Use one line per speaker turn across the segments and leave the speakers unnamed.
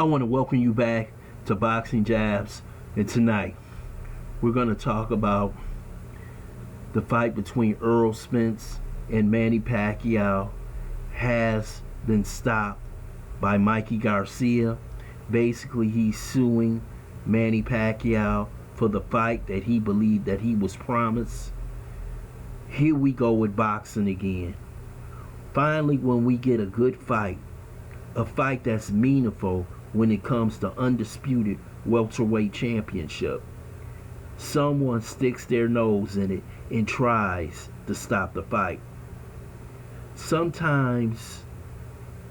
I want to welcome you back to Boxing Jabs, and tonight we're going to talk about the fight between Errol Spence and Manny Pacquiao has been stopped by Mikey Garcia. Basically, he's suing Manny Pacquiao for the fight that he believed that he was promised. Here we go with boxing again. Finally, when we get a good fight, a fight that's meaningful when it comes to undisputed welterweight championship, someone sticks their nose in it and tries to stop the fight. Sometimes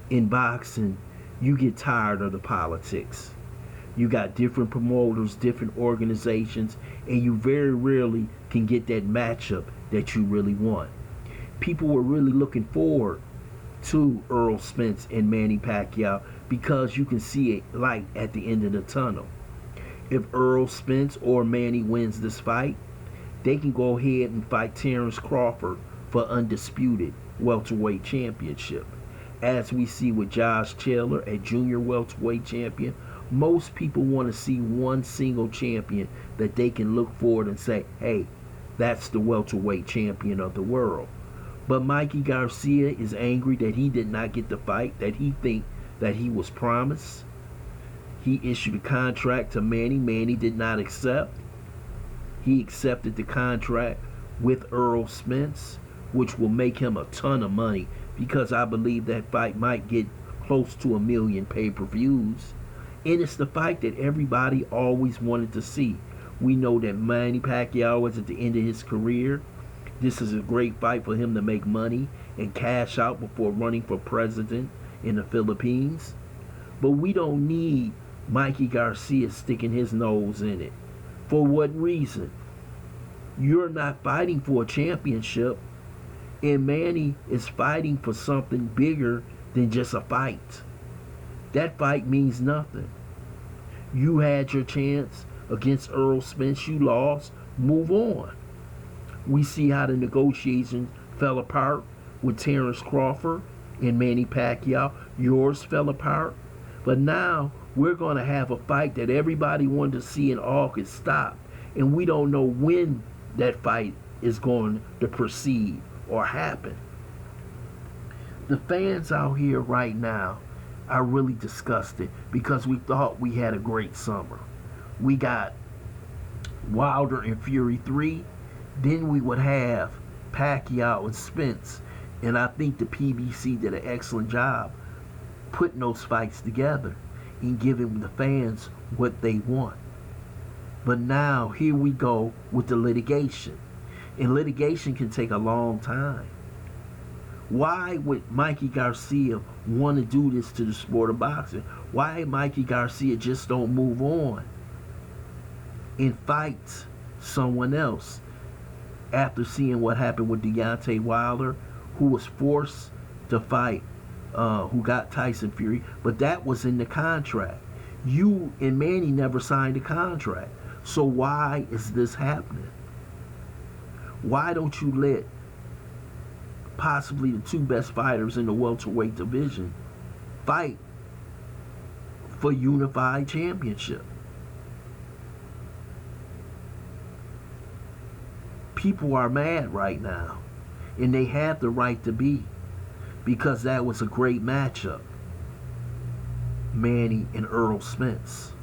in boxing, you get tired of the politics. You got different promoters, different organizations, and you very rarely can get that matchup that you really want. People were really looking forward to Errol Spence and Manny Pacquiao because you can see a light at the end of the tunnel. If Errol Spence or Manny wins this fight, they can go ahead and fight Terrence Crawford for undisputed welterweight championship. As we see with Josh Taylor, a junior welterweight champion, most people want to see one single champion that they can look forward and say, hey, that's the welterweight champion of the world. But Mikey Garcia is angry that he did not get the fight that he think that he was promised. He issued a contract to Manny. Manny did not accept. He accepted the contract with Errol Spence, which will make him a ton of money because I believe that fight might get close to 1 million pay-per-views. And it's the fight that everybody always wanted to see. We know that Manny Pacquiao was at the end of his career. This is a great fight for him to make money and cash out before running for president in the Philippines. But we don't need Mikey Garcia sticking his nose in it. For what reason? You're not fighting for a championship, and Manny is fighting for something bigger than just a fight. That fight means nothing. You had your chance against Errol Spence, you lost, move on. We see how the negotiations fell apart with Terrence Crawford and Manny Pacquiao. Yours fell apart. But now we're going to have a fight that everybody wanted to see in August stop. And we don't know when that fight is going to proceed or happen. The fans out here right now are really disgusted because we thought we had a great summer. We got Wilder and Fury 3. Then we would have Pacquiao and Spence. And I think the PBC did an excellent job putting those fights together and giving the fans what they want. But now here we go with the litigation. And litigation can take a long time. Why would Mikey Garcia want to do this to the sport of boxing? Why Mikey Garcia just don't move on and fight someone else? After seeing what happened with Deontay Wilder, who was forced to fight, who got Tyson Fury, but that was in the contract. You and Manny never signed a contract. So why is this happening? Why don't you let possibly the two best fighters in the welterweight division fight for unified championship? People are mad right now, and they have the right to be, because that was a great matchup. Manny and Errol Spence.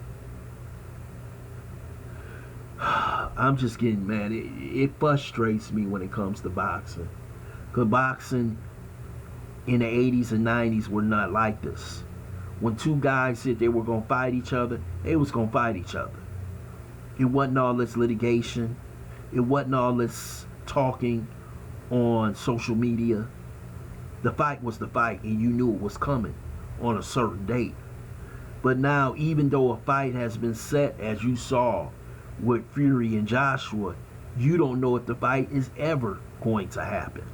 I'm just getting mad. It frustrates me when it comes to boxing, because boxing in the 80s and 90s were not like this. When two guys said they were going to fight each other, they was going to fight each other. It wasn't all this litigation. It wasn't all this talking on social media. The fight was the fight, and you knew it was coming on a certain date. But now, even though a fight has been set, as you saw with Fury and Joshua, you don't know if the fight is ever going to happen.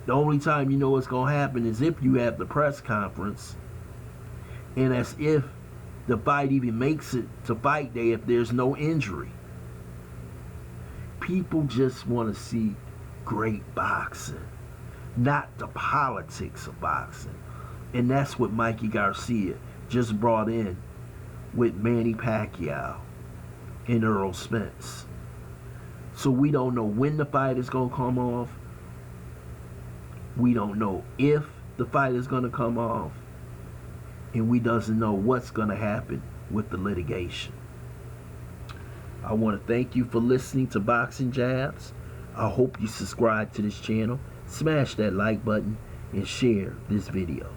The only time you know it's going to happen is if you have the press conference, and as if the fight even makes it to fight day if there's no injury. People just want to see great boxing, not the politics of boxing. And that's what Mikey Garcia just brought in with Manny Pacquiao and Errol Spence. So we don't know when the fight is going to come off. We don't know if the fight is going to come off. And we doesn't know what's going to happen with the litigation. I want to thank you for listening to Boxing Jabs. I hope you subscribe to this channel, smash that like button, and share this video.